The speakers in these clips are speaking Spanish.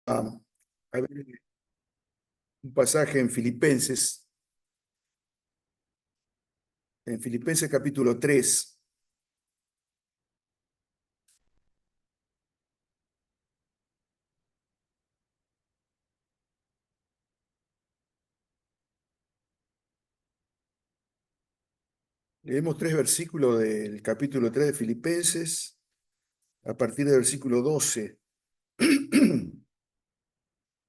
a ver un pasaje en Filipenses capítulo 3. Leemos 3 versículos del capítulo 3 de Filipenses, a partir del versículo 12.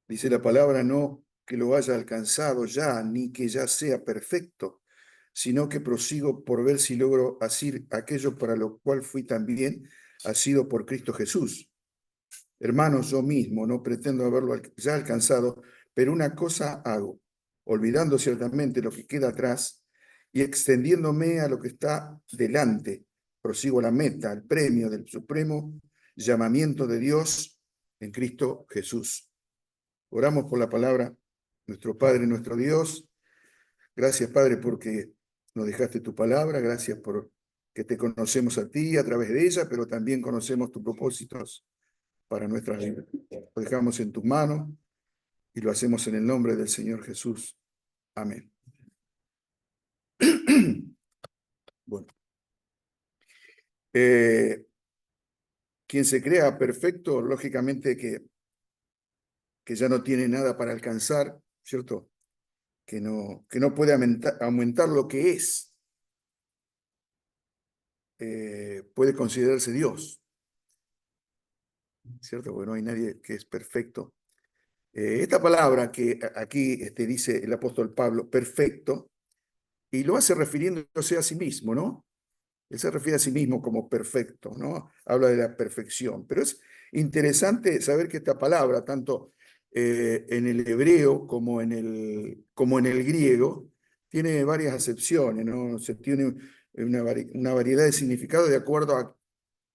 Dice la palabra: no que lo haya alcanzado ya, ni que ya sea perfecto, sino que prosigo por ver si logro hacer aquello para lo cual fui también asido por Cristo Jesús. Hermanos, yo mismo no pretendo haberlo ya alcanzado, pero una cosa hago, olvidando ciertamente lo que queda atrás y extendiéndome a lo que está delante, prosigo la meta, el premio del supremo llamamiento de Dios en Cristo Jesús. Oramos por la palabra, nuestro Padre, nuestro Dios. Gracias, Padre, porque nos dejaste tu palabra. Gracias por que te conocemos a ti a través de ella, pero también conocemos tus propósitos para nuestras vidas. Lo dejamos en tus manos y lo hacemos en el nombre del Señor Jesús. Amén. Bueno, quien se crea perfecto, lógicamente que ya no tiene nada para alcanzar, ¿cierto? Que no puede aumentar lo que es, puede considerarse Dios, ¿cierto? Porque no hay nadie que es perfecto. Esta palabra que aquí dice el apóstol Pablo, perfecto, y lo hace refiriéndose a sí mismo, ¿no? Él se refiere a sí mismo como perfecto, ¿no? Habla de la perfección. Pero es interesante saber que esta palabra, tanto en el hebreo como en el griego, tiene varias acepciones, ¿no? Se tiene una variedad de significados de acuerdo a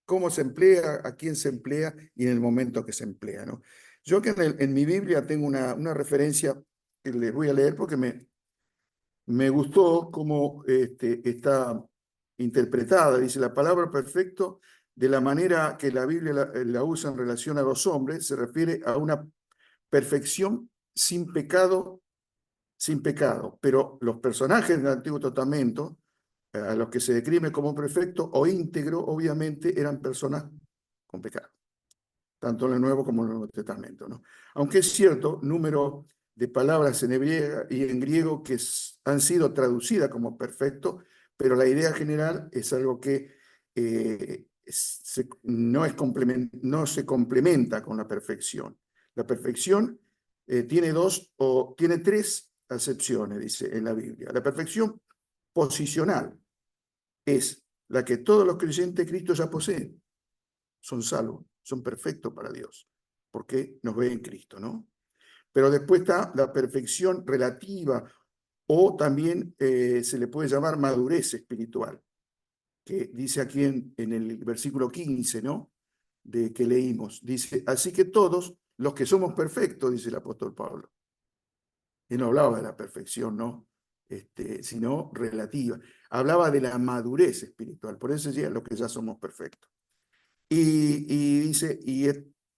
cómo se emplea, a quién se emplea y en el momento que se emplea, ¿no? Yo que en mi Biblia tengo una referencia que les voy a leer porque me gustó cómo está interpretada. Dice: la palabra perfecto, de la manera que la Biblia la usa en relación a los hombres, se refiere a una perfección sin pecado, pero los personajes del Antiguo Testamento, a los que se describe como perfecto o íntegro, obviamente eran personas con pecado, tanto en el Nuevo como en el Nuevo Testamento, ¿no? Aunque es cierto, número de palabras en hebreo y en griego que han sido traducidas como perfecto, pero la idea general es algo que no se complementa con la perfección. La perfección tiene tres acepciones, dice en la Biblia. La perfección posicional es la que todos los creyentes de Cristo ya poseen. Son salvos, son perfectos para Dios, porque nos ve en Cristo, ¿no? Pero después está la perfección relativa, o también se le puede llamar madurez espiritual, que dice aquí en el versículo 15, ¿no? De que leímos. Dice: así que todos los que somos perfectos, dice el apóstol Pablo. Él no hablaba de la perfección, ¿no? Sino relativa. Hablaba de la madurez espiritual. Por eso decía: los que ya somos perfectos.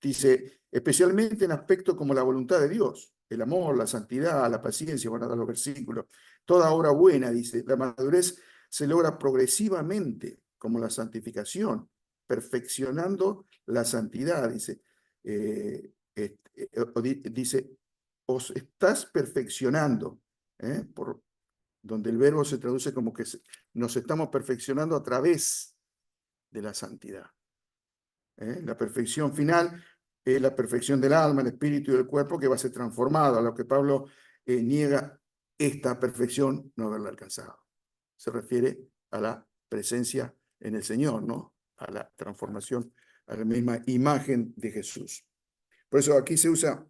Dice, especialmente en aspectos como la voluntad de Dios, el amor, la santidad, la paciencia, van a dar los versículos, toda obra buena, dice. La madurez se logra progresivamente, como la santificación, perfeccionando la santidad, dice. Dice: os estás perfeccionando, donde el verbo se traduce como que nos estamos perfeccionando a través de la santidad. La perfección final es la perfección del alma, el espíritu y del cuerpo, que va a ser transformado, a lo que Pablo niega esta perfección no haberla alcanzado. Se refiere a la presencia en el Señor, ¿no? A la transformación, a la misma imagen de Jesús. Por eso aquí se usa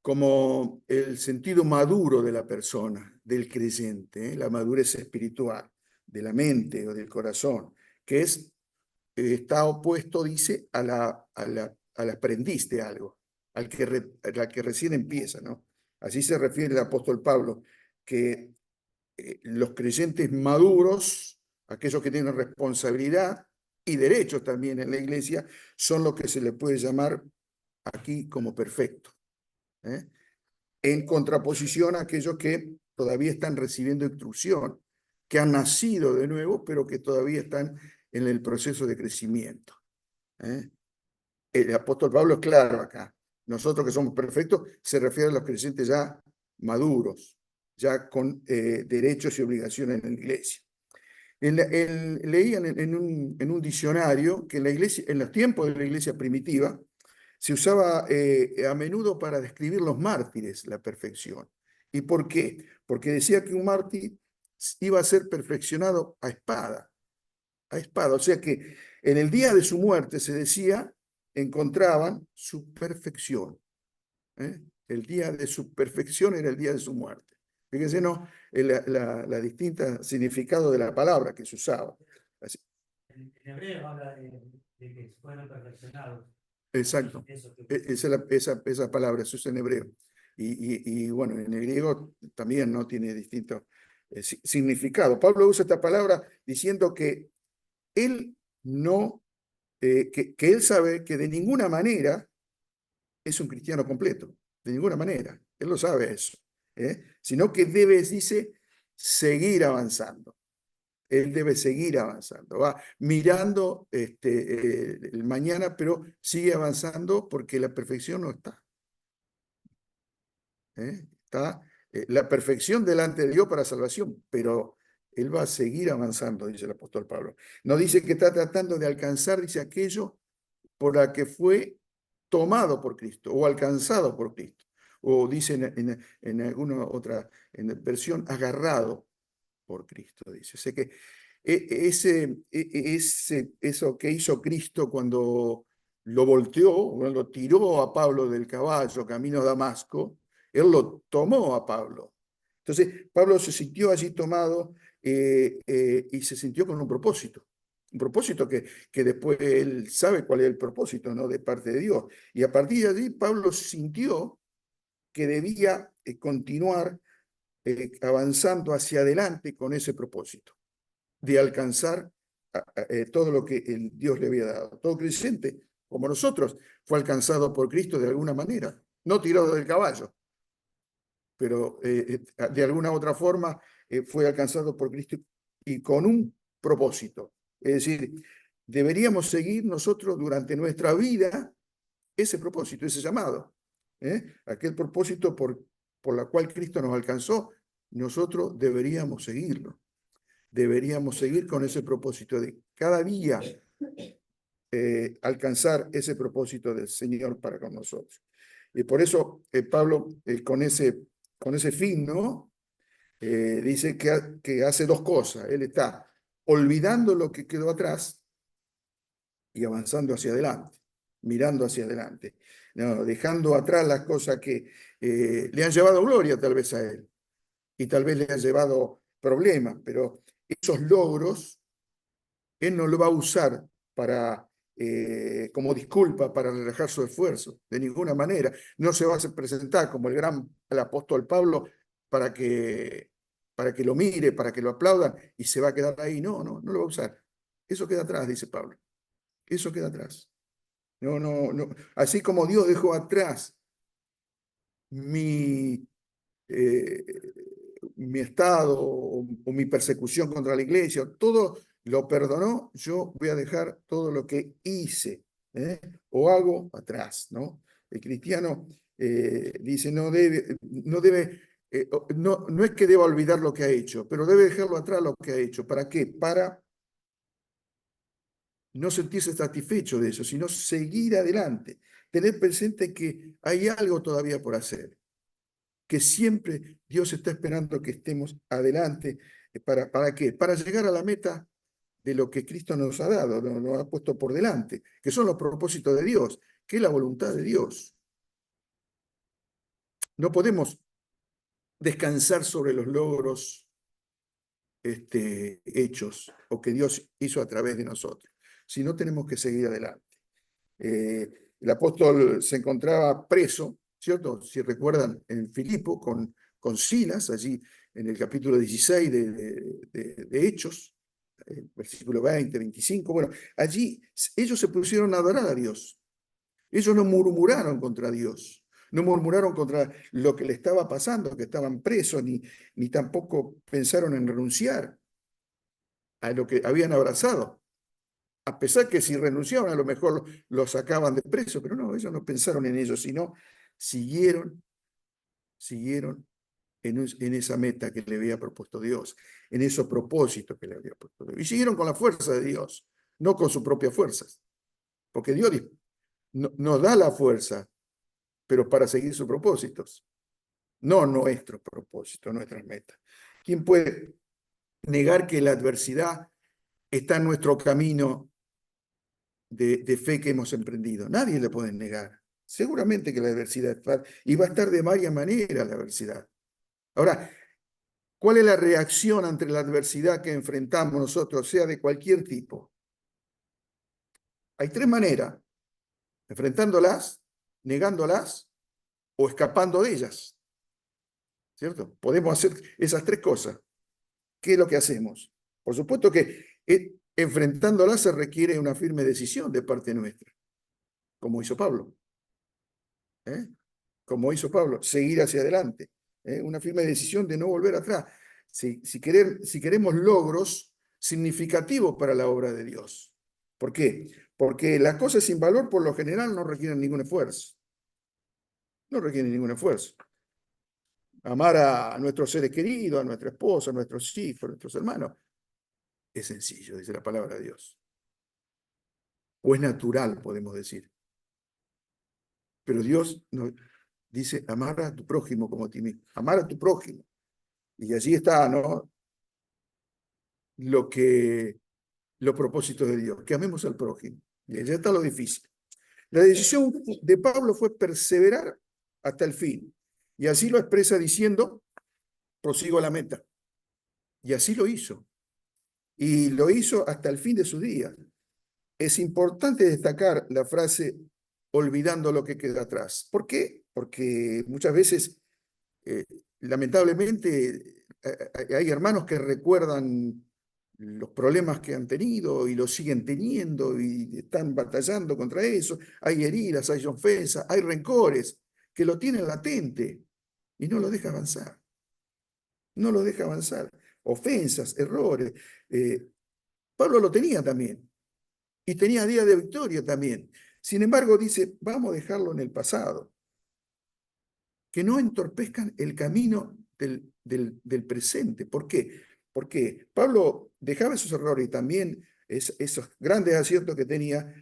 como el sentido maduro de la persona, del creyente, la madurez espiritual, de la mente o del corazón, que está opuesto, dice, al aprendiz de algo, a la que recién empieza, ¿no? Así se refiere el apóstol Pablo, que los creyentes maduros, aquellos que tienen responsabilidad y derechos también en la iglesia, son los que se les puede llamar aquí como perfecto, ¿eh? En contraposición a aquellos que todavía están recibiendo instrucción, que han nacido de nuevo, pero que todavía están en el proceso de crecimiento, ¿eh? El apóstol Pablo es claro acá. Nosotros que somos perfectos se refiere a los creyentes ya maduros, ya con derechos y obligaciones en la iglesia. Leían en un diccionario que en la iglesia, en los tiempos de la iglesia primitiva, se usaba a menudo para describir los mártires, la perfección. ¿Y por qué? Porque decía que un mártir iba a ser perfeccionado a espada, a espada. O sea que en el día de su muerte, se decía, encontraban su perfección, ¿eh? El día de su perfección era el día de su muerte. Fíjense, ¿no? La distinta significado de la palabra que se usaba. Así. En hebreo habla de que fueron perfeccionados. Exacto. Esa palabra se usa en hebreo. Y bueno, en el griego también no tiene distinto significado. Pablo usa esta palabra diciendo que él no, que él sabe que de ninguna manera es un cristiano completo, de ninguna manera. Él lo sabe eso, sino que debe, dice, seguir avanzando. Él debe seguir avanzando, va mirando el mañana, pero sigue avanzando porque la perfección no está. Está la perfección delante de Dios para salvación, pero él va a seguir avanzando, dice el apóstol Pablo. No dice que está tratando de alcanzar, dice aquello por la que fue tomado por Cristo o alcanzado por Cristo. O dice en alguna otra versión, agarrado por Cristo, dice. O sea que eso que hizo Cristo cuando lo volteó, cuando tiró a Pablo del caballo camino a Damasco, él lo tomó a Pablo. Entonces, Pablo se sintió allí tomado y se sintió con un propósito. Un propósito que después él sabe cuál es el propósito, ¿no? De parte de Dios. Y a partir de allí, Pablo sintió que debía continuar avanzando hacia adelante con ese propósito de alcanzar todo lo que Dios le había dado. Todo creyente, como nosotros, fue alcanzado por Cristo de alguna manera, no tirado del caballo, pero de alguna otra forma fue alcanzado por Cristo y con un propósito. Es decir, deberíamos seguir nosotros durante nuestra vida ese propósito, ese llamado, aquel propósito por la cual Cristo nos alcanzó, nosotros deberíamos seguirlo. Deberíamos seguir con ese propósito de cada día alcanzar ese propósito del Señor para con nosotros. Y por eso Pablo, con ese fin, ¿no? Dice que hace dos cosas. Él está olvidando lo que quedó atrás y avanzando hacia adelante, mirando hacia adelante, ¿no? Dejando atrás las cosas que le han llevado gloria tal vez a él y tal vez le han llevado problemas, pero esos logros él no lo va a usar como disculpa para relajar su esfuerzo, de ninguna manera. No se va a presentar como el apóstol Pablo para que lo mire, para que lo aplaudan y se va a quedar ahí. No, no, no lo va a usar. Eso queda atrás, dice Pablo. Eso queda atrás. No, no, no. Así como Dios dejó atrás mi, eh, mi estado o mi persecución contra la iglesia, todo lo perdonó, yo voy a dejar todo lo que hice o hago atrás, ¿no? El cristiano dice, no es que deba olvidar lo que ha hecho, pero debe dejarlo atrás lo que ha hecho. ¿Para qué? Para no sentirse satisfecho de eso, sino seguir adelante, tener presente que hay algo todavía por hacer, que siempre Dios está esperando que estemos adelante. ¿Para qué? Para llegar a la meta de lo que Cristo nos ha dado, nos ha puesto por delante, que son los propósitos de Dios, que es la voluntad de Dios. No podemos descansar sobre los logros hechos o que Dios hizo a través de nosotros, sino tenemos que seguir adelante. El apóstol se encontraba preso, ¿cierto? Si recuerdan, en Filipo con Silas, allí en el capítulo 16 de Hechos, versículo 20, 25. Bueno, allí ellos se pusieron a adorar a Dios. Ellos no murmuraron contra Dios, no murmuraron contra lo que le estaba pasando, que estaban presos, ni tampoco pensaron en renunciar a lo que habían abrazado. A pesar que si renunciaban a lo mejor lo sacaban de preso, pero no, ellos no pensaron en ello, sino siguieron en esa meta que le había propuesto Dios, en esos propósitos que le había puesto Dios. Y siguieron con la fuerza de Dios, no con sus propias fuerzas, porque Dios nos da la fuerza, pero para seguir sus propósitos, no nuestros propósitos, nuestras metas. ¿Quién puede negar que la adversidad está en nuestro camino de fe que hemos emprendido? Nadie le puede negar. Seguramente que la adversidad está, y va a estar de varias maneras la adversidad. Ahora, ¿cuál es la reacción ante la adversidad que enfrentamos nosotros, sea de cualquier tipo? Hay tres maneras: enfrentándolas, negándolas o escapando de ellas. ¿Cierto? Podemos hacer esas tres cosas. ¿Qué es lo que hacemos? Por supuesto que enfrentándolas se requiere una firme decisión de parte nuestra, como hizo Pablo. Como hizo Pablo, seguir hacia adelante. Una firme decisión de no volver atrás. Si queremos logros significativos para la obra de Dios. ¿Por qué? Porque las cosas sin valor por lo general no requieren ningún esfuerzo. No requieren ningún esfuerzo. Amar a nuestros seres queridos, a nuestra esposa, a nuestros hijos, a nuestros hermanos, es sencillo, dice la palabra de Dios. O es natural, podemos decir. Pero Dios nos dice amar a tu prójimo como a ti mismo. Amar a tu prójimo. Y allí está, ¿no? Los propósitos de Dios, que amemos al prójimo. Y allí está lo difícil. La decisión de Pablo fue perseverar hasta el fin. Y así lo expresa diciendo, prosigo a la meta. Y así lo hizo. Y lo hizo hasta el fin de sus días. Es importante destacar la frase, olvidando lo que queda atrás. ¿Por qué? Porque muchas veces, lamentablemente, hay hermanos que recuerdan los problemas que han tenido y los siguen teniendo y están batallando contra eso. Hay heridas, hay ofensas, hay rencores que lo tienen latente y no lo deja avanzar. No lo deja avanzar. Ofensas, errores. Pablo lo tenía también y tenía día de victoria también. Sin embargo, dice, vamos a dejarlo en el pasado. Que no entorpezcan el camino del presente. ¿Por qué? Porque Pablo dejaba esos errores y también esos grandes aciertos que tenía,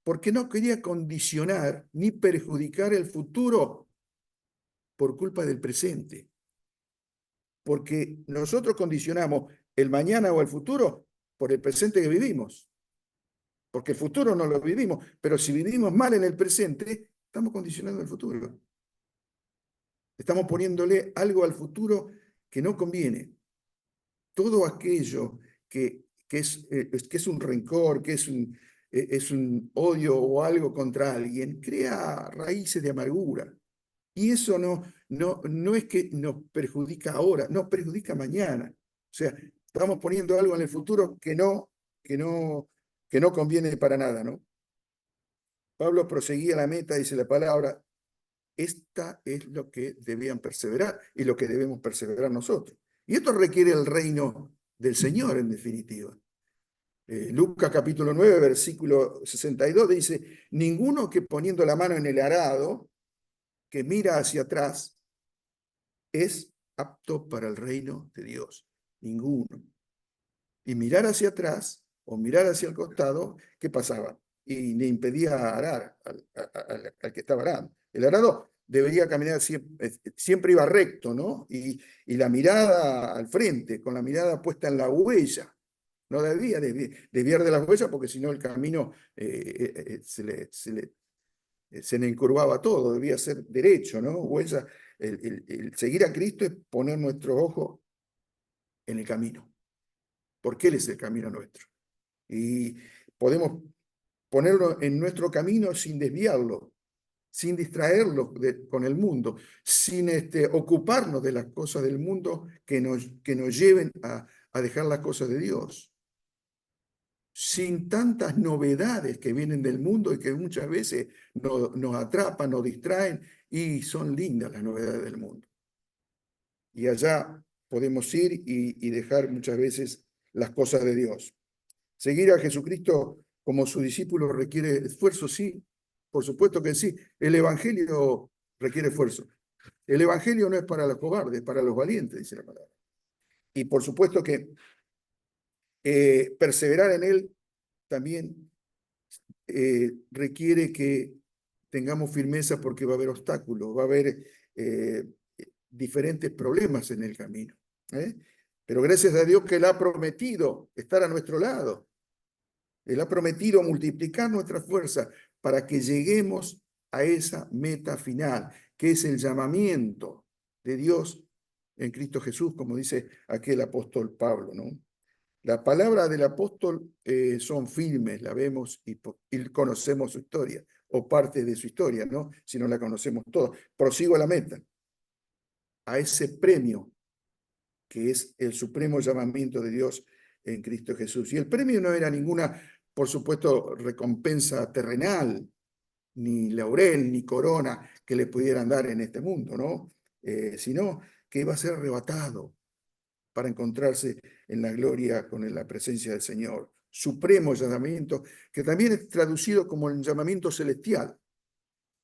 porque no quería condicionar ni perjudicar el futuro por culpa del presente. Porque nosotros condicionamos el mañana o el futuro por el presente que vivimos. Porque el futuro no lo vivimos, pero si vivimos mal en el presente, estamos condicionando el futuro. Estamos poniéndole algo al futuro que no conviene. Todo aquello que es un rencor, que es un odio o algo contra alguien, crea raíces de amargura. Y eso no es que nos perjudica ahora, nos perjudica mañana. O sea, estamos poniendo algo en el futuro que no conviene para nada, ¿no? Pablo proseguía la meta, dice la palabra, esta es lo que debían perseverar y lo que debemos perseverar nosotros. Y esto requiere el reino del Señor, en definitiva. Lucas capítulo 9, versículo 62 dice, ninguno que poniendo la mano en el arado, que mira hacia atrás, es apto para el reino de Dios. Ninguno. Y mirar hacia atrás o mirar hacia el costado, ¿qué pasaba? Y le impedía arar al que estaba arando. El arado debería caminar siempre iba recto, ¿no? Y la mirada al frente, con la mirada puesta en la huella. No debía desviar de las huellas porque si no el camino se le encurvaba todo, debía ser derecho, ¿no? Huella, el seguir a Cristo es poner nuestro ojo en el camino, porque Él es el camino nuestro. Y podemos ponerlo en nuestro camino sin desviarlo, sin distraerlo con el mundo, sin ocuparnos de las cosas del mundo que nos lleven a dejar las cosas de Dios. sin tantas novedades que vienen del mundo y que muchas veces nos atrapan, nos distraen, y son lindas las novedades del mundo. Y allá podemos ir y dejar muchas veces las cosas de Dios. Seguir a Jesucristo como su discípulo requiere esfuerzo, sí, por supuesto que sí. El Evangelio requiere esfuerzo. El Evangelio no es para los cobardes, es para los valientes, dice la palabra. Y por supuesto que perseverar en él también requiere que tengamos firmeza, porque va a haber obstáculos, va a haber diferentes problemas en el camino. Pero gracias a Dios que Él ha prometido estar a nuestro lado. Él ha prometido multiplicar nuestra fuerza para que lleguemos a esa meta final, que es el llamamiento de Dios en Cristo Jesús, como dice aquel apóstol Pablo, ¿no? La palabra del apóstol son firmes, la vemos y conocemos su historia, o parte de su historia, ¿no? Si no la conocemos toda. Prosigo a la meta, a ese premio que es el supremo llamamiento de Dios en Cristo Jesús. Y el premio no era ninguna, por supuesto, recompensa terrenal, ni laurel, ni corona que le pudieran dar en este mundo, ¿no? Sino que iba a ser arrebatado para encontrarse en la gloria con la presencia del Señor. Supremo llamamiento, que también es traducido como el llamamiento celestial.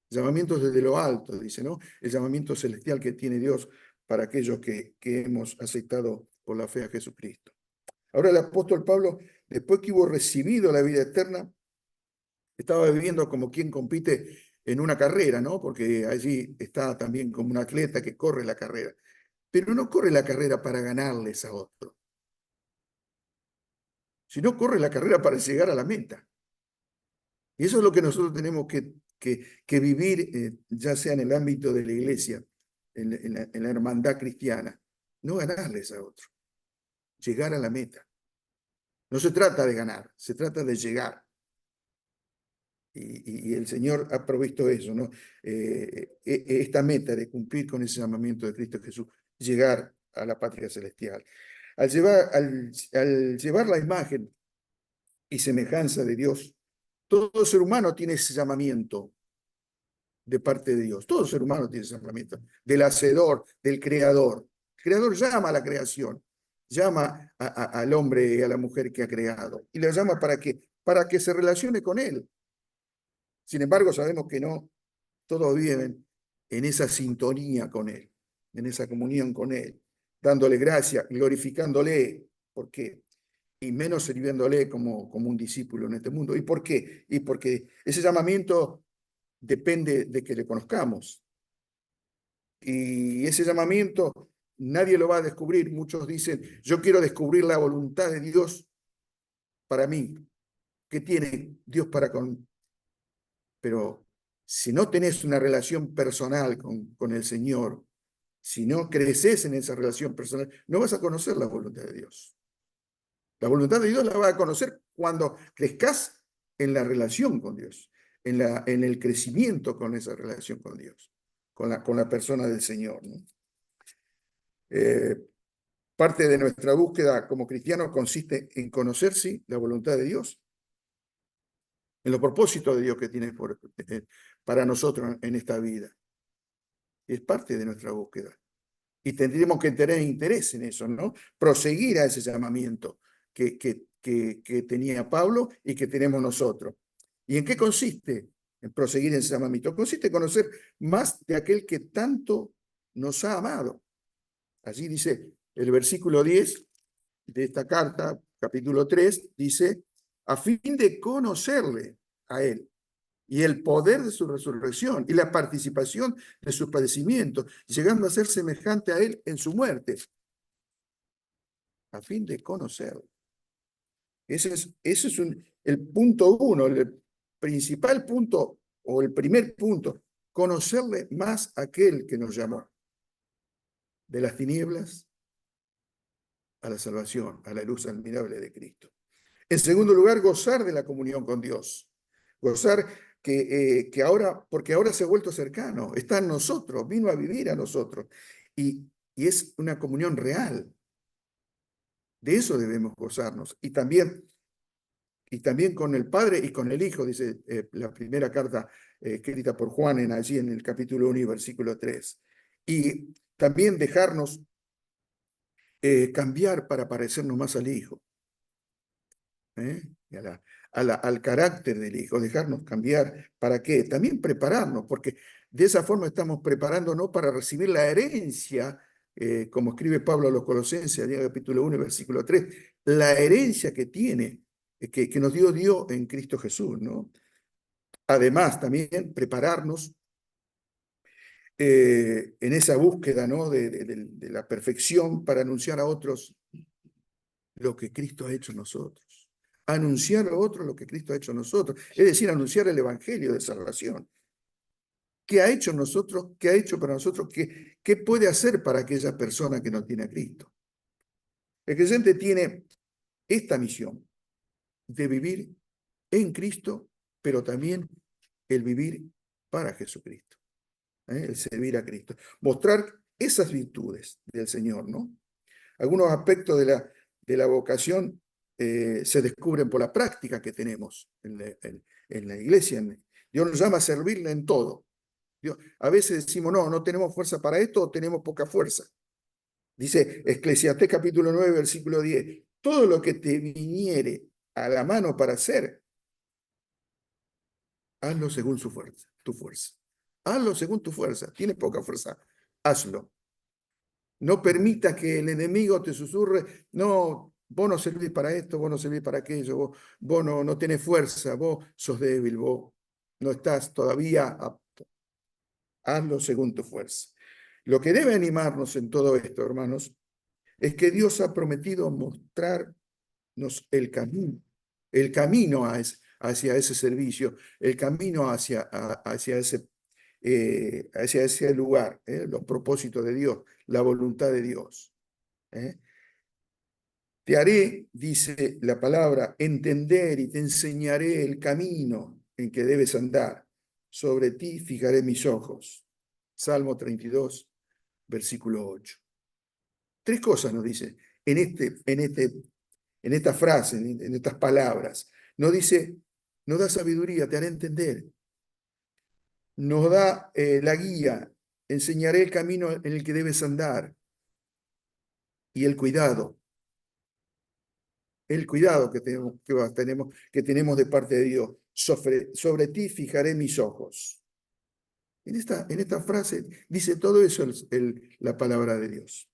Llamamiento desde lo alto, dice, ¿no? El llamamiento celestial que tiene Dios para aquellos que hemos aceptado por la fe a Jesucristo. Ahora el apóstol Pablo, después que hubo recibido la vida eterna, estaba viviendo como quien compite en una carrera, ¿no? Porque allí está también como un atleta que corre la carrera. Pero no corre la carrera para ganarles a otros, sino corre la carrera para llegar a la meta. Y eso es lo que nosotros tenemos que vivir, ya sea en el ámbito de la iglesia, en la hermandad cristiana. No ganarles a otros, llegar a la meta. No se trata de ganar, se trata de llegar. Y el Señor ha provisto eso, ¿no? Esta meta de cumplir con ese llamamiento de Cristo Jesús, llegar a la patria celestial. Al llevar la imagen y semejanza de Dios, todo ser humano tiene ese llamamiento de parte de Dios. Todo ser humano tiene ese llamamiento del hacedor, del creador. El creador llama a la creación, llama al hombre y a la mujer que ha creado, y lo llama para que se relacione con él. Sin embargo, sabemos que no todos viven en esa sintonía con él, en esa comunión con él, dándole gracia, glorificándole, porque y menos sirviéndole como un discípulo en este mundo. ¿Y por qué? Y porque ese llamamiento depende de que le conozcamos. Y ese llamamiento nadie lo va a descubrir. Muchos dicen, yo quiero descubrir la voluntad de Dios para mí. ¿Qué tiene Dios para con? Pero si no tenés una relación personal con el Señor, si no creces en esa relación personal, no vas a conocer la voluntad de Dios. La voluntad de Dios la vas a conocer cuando crezcas en la relación con Dios, en el crecimiento con esa relación con Dios, con la persona del Señor, ¿no? Parte de nuestra búsqueda como cristianos consiste en conocer, sí, la voluntad de Dios, en los propósitos de Dios que tiene para nosotros en esta vida. Es parte de nuestra búsqueda. Y tendríamos que tener interés en eso, ¿no? Proseguir a ese llamamiento que tenía Pablo y que tenemos nosotros. ¿Y en qué consiste en proseguir en ese llamamiento? Consiste en conocer más de aquel que tanto nos ha amado. Allí dice el versículo 10 de esta carta, capítulo 3, dice, a fin de conocerle a él y el poder de su resurrección y la participación de sus padecimientos, llegando a ser semejante a él en su muerte, a fin de conocerlo. Ese es el punto uno, el principal punto o el primer punto, conocerle más a aquel que nos llamó de las tinieblas a la salvación, a la luz admirable de Cristo. En segundo lugar, gozar de la comunión con Dios. Gozar que ahora, porque ahora se ha vuelto cercano, está en nosotros, vino a vivir a nosotros. Y es una comunión real. De eso debemos gozarnos. Y también y también con el Padre y con el Hijo, dice la primera carta escrita por Juan allí en el capítulo 1 y versículo 3. Y también dejarnos cambiar para parecernos más al Hijo, y al carácter del Hijo, dejarnos cambiar. ¿Para qué? También prepararnos, porque de esa forma estamos preparándonos para recibir la herencia, como escribe Pablo a los Colosenses, en el capítulo 1, versículo 3, la herencia que tiene, que nos dio Dios en Cristo Jesús, ¿no? Además, también prepararnos en esa búsqueda, ¿no? de la perfección para anunciar a otros lo que Cristo ha hecho en nosotros. Anunciar a otros lo que Cristo ha hecho en nosotros. Es decir, anunciar el evangelio de salvación. ¿Qué ha hecho en nosotros? ¿Qué ha hecho para nosotros? ¿Qué puede hacer para aquella persona que no tiene a Cristo? El creyente tiene esta misión de vivir en Cristo, pero también el vivir para Jesucristo, el servir a Cristo. Mostrar esas virtudes del Señor, ¿no? Algunos aspectos de la vocación se descubren por la práctica que tenemos en la iglesia. Dios nos llama a servirle en todo. A veces decimos, no tenemos fuerza para esto o tenemos poca fuerza. Dice Eclesiastés capítulo 9, versículo 10, todo lo que te viniere a la mano para hacer, hazlo según tu fuerza. Hazlo según tu fuerza. Tienes poca fuerza, hazlo. No permitas que el enemigo te susurre, no, vos no servís para esto, vos no servís para aquello, vos no tenés fuerza, vos sos débil, vos no estás todavía apto. Hazlo según tu fuerza. Lo que debe animarnos en todo esto, hermanos, es que Dios ha prometido mostrarnos el camino hacia ese servicio, el camino hacia ese lugar, los propósitos de Dios, la voluntad de Dios. Te haré, dice la palabra, entender y te enseñaré el camino en que debes andar. Sobre ti fijaré mis ojos. Salmo 32, versículo 8. Tres cosas nos dice en esta frase, en estas palabras. Nos dice, nos da sabiduría, te haré entender. Nos da la guía, enseñaré el camino en el que debes andar. Y el cuidado que tenemos de parte de Dios. Sobre ti fijaré mis ojos. En esta frase dice todo eso la palabra de Dios.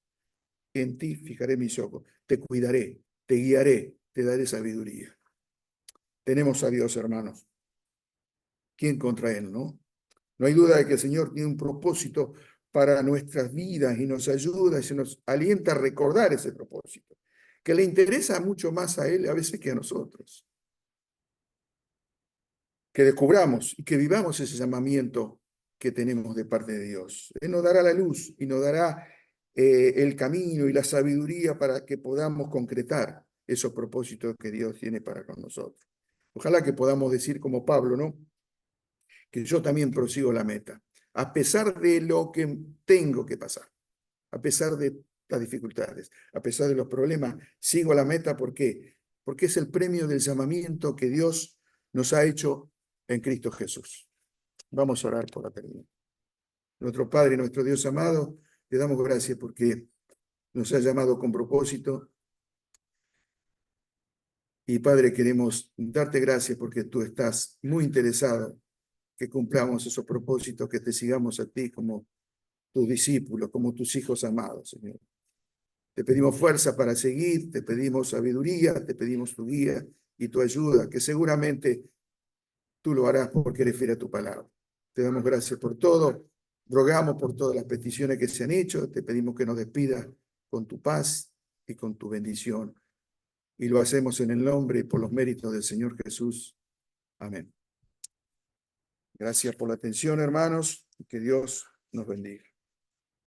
En ti fijaré mis ojos. Te cuidaré, te guiaré, te daré sabiduría. Tenemos a Dios, hermanos. ¿Quién contra Él, no? No hay duda de que el Señor tiene un propósito para nuestras vidas y nos ayuda y se nos alienta a recordar ese propósito, que le interesa mucho más a Él a veces que a nosotros. Que descubramos y que vivamos ese llamamiento que tenemos de parte de Dios. Él nos dará la luz y nos dará el camino y la sabiduría para que podamos concretar esos propósitos que Dios tiene para con nosotros. Ojalá que podamos decir como Pablo, ¿no? Que yo también prosigo la meta, a pesar de lo que tengo que pasar, a pesar de las dificultades, a pesar de los problemas, sigo la meta. ¿Por qué? Porque es el premio del llamamiento que Dios nos ha hecho en Cristo Jesús. Vamos a orar por la terminación. Nuestro Padre, nuestro Dios amado, te damos gracias porque nos has llamado con propósito. Y Padre, queremos darte gracias porque tú estás muy interesado que cumplamos esos propósitos, que te sigamos a ti como tus discípulos, como tus hijos amados, Señor. Te pedimos fuerza para seguir, te pedimos sabiduría, te pedimos tu guía y tu ayuda, que seguramente tú lo harás porque eres fiel a tu palabra. Te damos gracias por todo, rogamos por todas las peticiones que se han hecho, te pedimos que nos despidas con tu paz y con tu bendición. Y lo hacemos en el nombre y por los méritos del Señor Jesús. Amén. Gracias por la atención, hermanos, y que Dios nos bendiga.